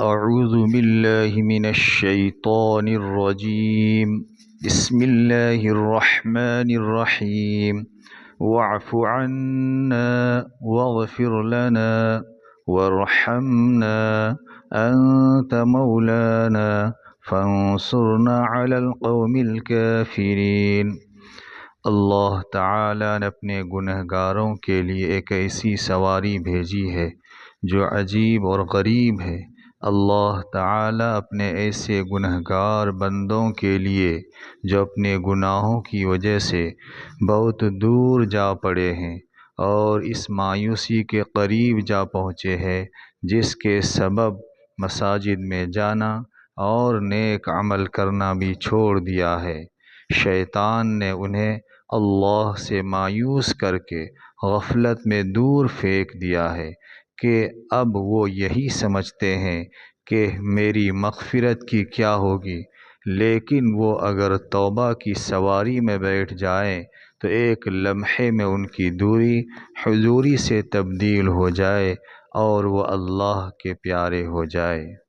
أعوذ بالله من الشيطان الرجيم. بسم الله الرحمن الرحيم. واعف عنا واغفر لنا وارحمنا أنت مولانا فانصرنا على القوم الكافرين۔ اللہ تعالیٰ نے اپنے گنہگاروں کے لیے ایک ایسی سواری بھیجی ہے جو عجیب اور غریب ہے۔ اللہ تعالیٰ اپنے ایسے گنہگار بندوں کے لیے جو اپنے گناہوں کی وجہ سے بہت دور جا پڑے ہیں اور اس مایوسی کے قریب جا پہنچے ہیں جس کے سبب مساجد میں جانا اور نیک عمل کرنا بھی چھوڑ دیا ہے، شیطان نے انہیں اللہ سے مایوس کر کے غفلت میں دور پھینک دیا ہے کہ اب وہ یہی سمجھتے ہیں کہ میری مغفرت کی کیا ہوگی، لیکن وہ اگر توبہ کی سواری میں بیٹھ جائیں تو ایک لمحے میں ان کی دوری حضوری سے تبدیل ہو جائے اور وہ اللہ کے پیارے ہو جائے۔